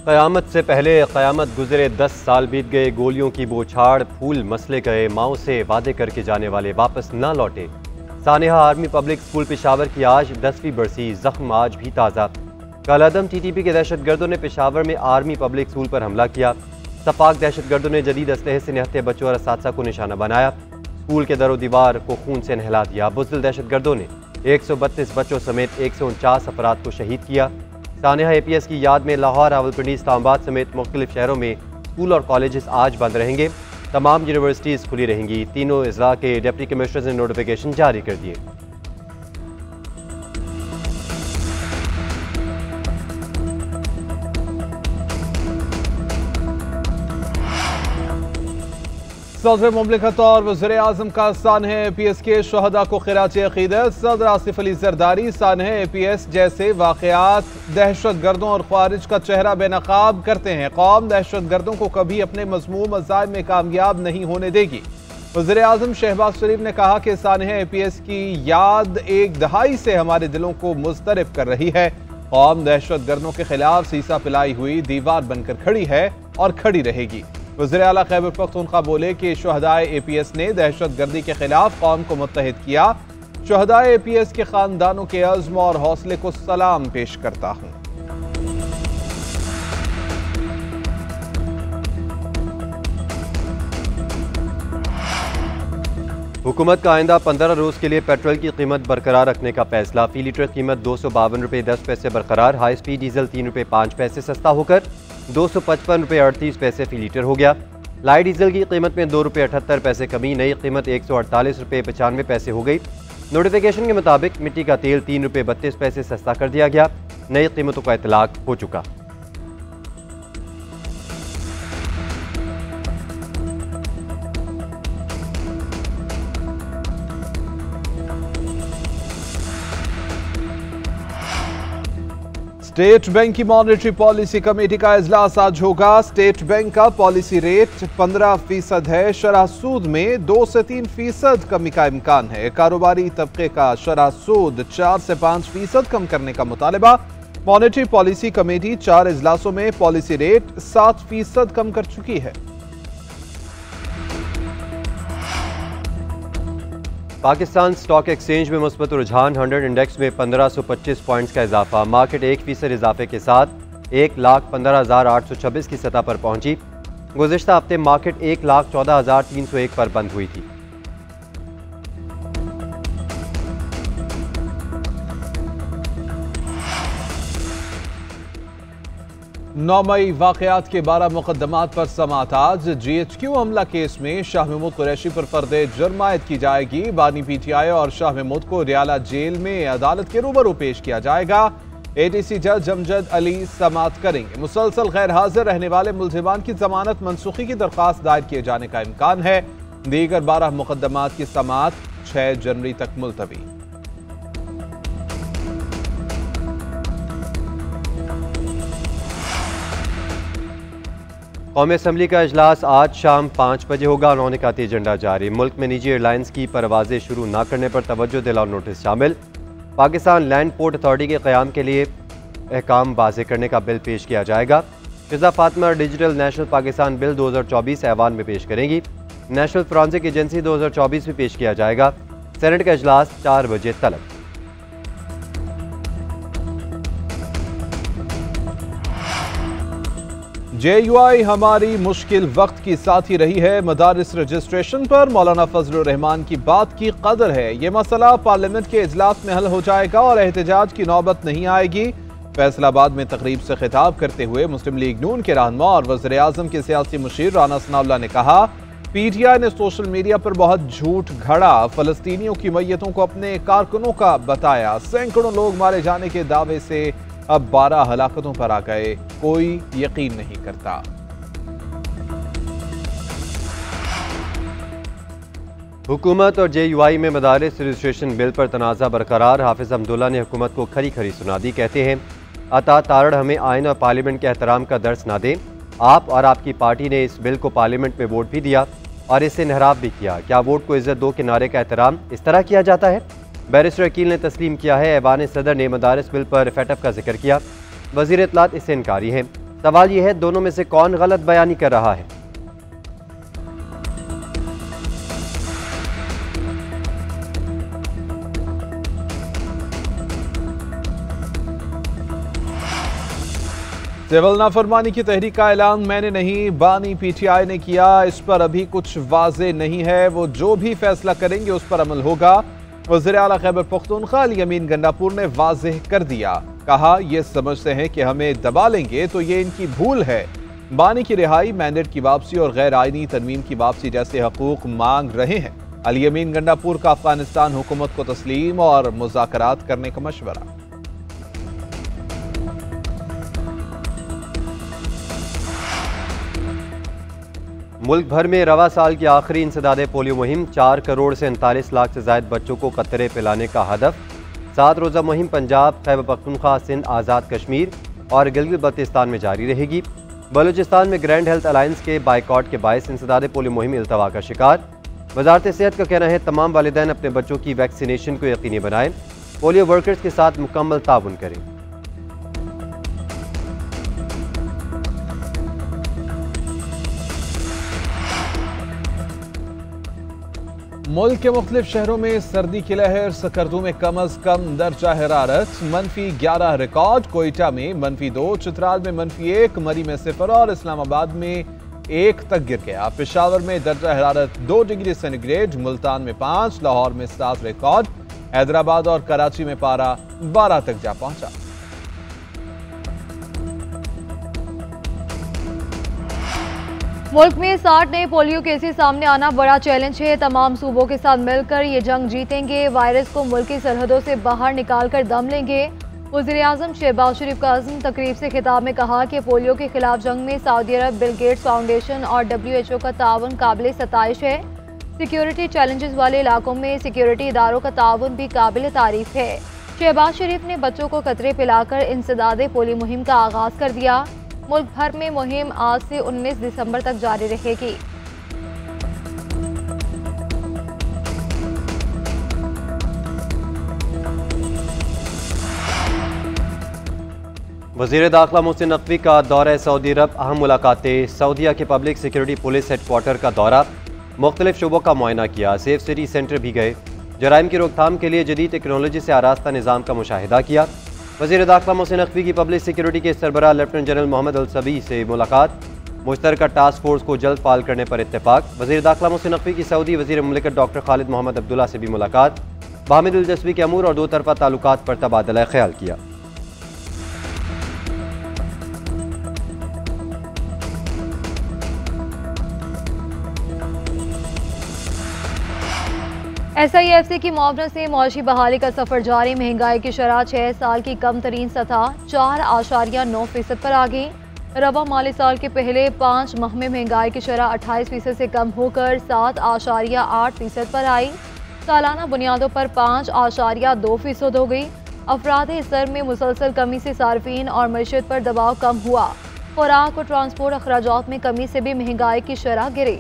क़यामत से पहले क़यामत गुजरे 10 साल बीत गए, गोलियों की बौछार, फूल मसले गए, माओ से वादे करके जाने वाले वापस ना लौटे। सानेहा आर्मी पब्लिक स्कूल पेशावर की आज 10वीं बरसी, जख्म आज भी ताज़ा। कालादम TTP के दहशतगर्दों ने पेशावर में आर्मी पब्लिक स्कूल पर हमला किया। सपाक दहशतगर्दों ने जदीद असलहे से निहत्ते बच्चों और असातिज़ा को निशाना बनाया। स्कूल के दरो दीवार को खून से नहला दिया। बुज़दिल दहशतगर्दों ने 132 बच्चों समेत 149 अफराद को शहीद किया। सानेहा APS की याद में लाहौर, रावलपिंडी, इस्लामाबाद समेत मुख्तलिफ शहरों में स्कूल और कॉलेजेस आज बंद रहेंगे। तमाम यूनिवर्सिटीज़ खुली रहेंगी। तीनों इजला के डिप्टी कमिश्नर्स ने नोटिफिकेशन जारी कर दिए। सदर मुमलिकत और वज़ीर आज़म का सानेहा APS के शहदा को खिराज अक़ीदत। सदर आसिफ अली ज़रदारी सानेहा APS जैसे वाक़यात दहशत गर्दों और ख्वारिज का चेहरा बेनकाब करते हैं। कौम दहशत गर्दों को कभी अपने मज़मूम अज़ाइम में कामयाब नहीं होने देगी। वज़ीर आज़म शहबाज शरीफ ने कहा कि सानेहा APS की याद एक दहाई से हमारे दिलों को मुज़तरब कर रही है। कौम दहशत गर्दों के खिलाफ सीसा पिलाई हुई दीवार बनकर खड़ी है और खड़ी रहेगी। वज़ीर आला खैबर पख्तूनख्वा बोले कि शुहदाए APS ने दहशत गर्दी के खिलाफ कौम को मुत्तहिद किया। शुहदाए APS के खानदानों के अज़्म और हौसले को सलाम पेश करता हूँ। हुकूमत का आइंदा 15 रोज़ के लिए पेट्रोल की कीमत बरकरार रखने का फैसला। फी लीटर कीमत 252 रुपये 10 पैसे बरकरार। हाई स्पीड डीजल 3 रुपये 5 पैसे सस्ता होकर 255 रुपये 38 पैसे फी लीटर हो गया। लाइट डीजल की कीमत में 2 रुपये 78 पैसे कमी, नई कीमत 148 रुपये 95 पैसे हो गई। नोटिफिकेशन के मुताबिक मिट्टी का तेल 3 रुपये 32 पैसे सस्ता कर दिया गया। नई कीमतों का इतलाक हो चुका। स्टेट बैंक की मॉनेटरी पॉलिसी कमेटी का इजलास आज होगा। स्टेट बैंक का पॉलिसी रेट 15% है। शरह सूद में 2 से 3% कमी का इम्कान है। कारोबारी तबके का शरह सूद 4 से 5% कम करने का मुतालबा। मॉनेटरी पॉलिसी कमेटी 4 इजलासों में पॉलिसी रेट 7% कम कर चुकी है। पाकिस्तान स्टॉक एक्सचेंज में मुस्बत रुझान, 100 इंडेक्स में 1525 पॉइंट्स का इजाफा। मार्केट 1% इजाफे के साथ 1,15,826 की सतह पर पहुंची। गुज़िश्ता हफ्ते मार्केट 1,14,301 पर बंद हुई थी। 9 मई वाक़यात के 12 मुकदमात पर समाअत आज। GHQ हमला केस में शाह महमूद कुरैशी पर फर्दे जुर्म आयद की जाएगी। बानी PTI और शाह महमूद को रियाला जेल में अदालत के रूबरू पेश किया जाएगा। ATC जज अमजद अली समाअत करेंगे। मुसलसल गैर हाजिर रहने वाले मुल्जिमान की जमानत मनसूखी की दरख्वास्त दायर किए जाने का इम्कान है। दीगर 12 मुकदमात की समाअत 6 जनवरी तक मुलतवी। कौमी असम्बली का इजलास आज शाम 5 बजे होगा। उन्होंने एजेंडा जारी। मुल्क में निजी एयरलाइंस की परवाजें शुरू न करने पर तवज्जो दिलाओ नोटिस शामिल। पाकिस्तान लैंड पोर्ट अथॉरिटी के क़याम के लिए अहकाम वाज़ेह करने का बिल पेश किया जाएगा। Fiza Fatima digital national Pakistan bill 2024 ऐवान में पेश करेंगी। नेशनल फॉरेंसिक एजेंसी 2024 भी पेश किया जाएगा। सेनेट का इजलास 4 बजे तलब। JUI हमारी मुश्किल वक्त की साथी रही है। मदारिस रजिस्ट्रेशन पर मौलाना फजलुर रहमान की बात की कदर है। ये मसला पार्लियामेंट के इजलास में हल हो जाएगा और एहतजाज की नौबत नहीं आएगी। फैसलाबाद में तकरीब से खिताब करते हुए मुस्लिम लीग नून के रहनुमा और वज़ीर आज़म के सियासी मुशीर राना सनाउल्लाह ने कहा, PTI ने सोशल मीडिया पर बहुत झूठ घड़ा। फलस्तीनियों की मैयतों को अपने कारकुनों का बताया। सैकड़ों लोग मारे जाने के दावे से अब 12 हलाकतों पर आ गए। कोई यकीन नहीं करता। हुकूमत और JUI में मदारिस रजिस्ट्रेशन बिल पर तनाज़ा बरकरार। हाफिज अब्दुल्ला ने हुकूमत को खरी खरी सुना दी। कहते हैं, अता तारड़ हमें आइन और पार्लियामेंट के एहतराम का दर्स ना दें। आप और आपकी पार्टी ने इस बिल को पार्लियामेंट में वोट भी दिया और इसे नहराब भी किया। क्या वोट को इज्जत दो के नारे का एहतराम इस तरह किया जाता है? बैरिस्टर अकील ने तस्लीम किया है। ऐवान सदर ने मदारिस बिल पर फैटअप का जिक्र किया। वज़ीर इत्तलात इससे इनकारी हैं। सवाल यह है दोनों में से कौन गलत बयानी कर रहा है। सिविल नाफरमानी की तहरीक का ऐलान मैंने नहीं, बानी पीटीआई ने किया। इस पर अभी कुछ वाजे नहीं है, वो जो भी फैसला करेंगे उस पर अमल होगा। वज़ीर आला खैबर पख्तूनख्वा अली अमीन गंडापुर ने वाज़ेह कर दिया, कहा ये समझते हैं कि हमें दबा लेंगे तो ये इनकी भूल है। बानी की रिहाई, मैंडेट की वापसी और गैर आइनी तरमीम की वापसी जैसे हकूक मांग रहे हैं। अली अमीन गंडापुर का अफगानिस्तान हुकूमत को तस्लीम और मुज़ाकरात करने का मशवरा। मुल्क भर में रवा साल की आखिरी इंसदादे पोलियो मुहिम, 4 करोड़ से 39 लाख से जायद बच्चों को कतरे पिलाने का हदफ। 7 रोज़ा मुहिम पंजाब, खैबर पख्तूनख्वा, सिंध, आज़ाद कश्मीर और गिलगित बल्तिस्तान में जारी रहेगी। बलूचिस्तान में ग्रैंड हेल्थ अलायंस के बाइकॉट के बायस इंसदादे पोलियो मुहिम इल्तवा का शिकार। वजारत सेहत का कहना है तमाम वालिदैन अपने बच्चों की वैक्सीनेशन को यकीनी बनाएं, पोलियो वर्कर्स के साथ मुकम्मल ताउन करें। मुल्क के मुख्तलिफ शहरों में सर्दी की लहर। सकरदू में कम अज कम दर्जा हरारत -11 रिकॉर्ड, कोयटा में -2, चित्राल में -1, मरी में 0 और इस्लामाबाद में 1 तक गिर गया। पेशावर में दर्जा हरारत 2 डिग्री सेंटीग्रेड, मुल्तान में 5, लाहौर में 7 रिकॉर्ड, हैदराबाद और कराची में पारा 12 तक जा पहुंचा। मुल्क में 60 नए पोलियो केसेस सामने आना बड़ा चैलेंज है। तमाम सूबों के साथ मिलकर ये जंग जीतेंगे, वायरस को मुल्की सरहदों से बाहर निकाल कर दम लेंगे। वज़ीर आज़म शहबाज शरीफ का अज़्म तकरीब से खिताब में कहा कि पोलियो के खिलाफ जंग में सऊदी अरब, बिल गेट्स फाउंडेशन और WHO का ताउन काबिल सताइश है। सिक्योरिटी चैलेंजेस वाले इलाकों में सिक्योरिटी इदारों का ताउन भी काबिल तारीफ है। शहबाज शरीफ ने बच्चों को कतरे पिलाकर इंसदादे पोलियो मुहिम का आगाज़ कर दिया। मुल्क भर में मुहिम आज से 19 दिसंबर तक जारी रहेगी। वज़ीर दाखिला मोहसिन नकवी का दौरा सऊदी अरब, अहम मुलाकातें। सऊदीया के पब्लिक सिक्योरिटी पुलिस हेडक्वार्टर का दौरा, मुख्तलिफ शोबों का मुआयना किया। सेफ सिटी सेंटर भी गए, जराइम की रोकथाम के लिए जदीद टेक्नोलॉजी से आरास्ता निज़ाम का मुशाहिदा किया। वज़ीर दाखिला मोहसिन नकवी की पब्लिक सिक्योरिटी के सरबराह लेफ्टिनेंट जनरल मोहम्मद अल-सबी से मुलाकात, मुश्तरका टास्क फोर्स को जल्द फाल करने पर इत्तेफाक। वज़ीर दाखिला मोहसिन नकवी की सऊदी वज़ीर मुमलिकत डॉक्टर खालिद मोहम्मद अब्दुल्ला से भी मुलाकात, बाहमी दिलचस्पी के अमूर और 2 तरफ़ा ताल्लुकात पर तबादला ख्याल किया। SIFC की मुआवनत से मौशी बहाली का सफर जारी। महंगाई की शरह 6 साल की कम तरीन सतह 4.9% पर आ गई। रवा माली साल के पहले 5 माह में महंगाई की शरह 28% से कम होकर 7.8% पर आई। सालाना बुनियादों पर 5.2% हो गई। अफराद सर में मुसलसल कमी से सार्फिन और मईशत पर दबाव कम हुआ। खुराक और ट्रांसपोर्ट अखराजात में कमी से भी महंगाई की शरह गिरी।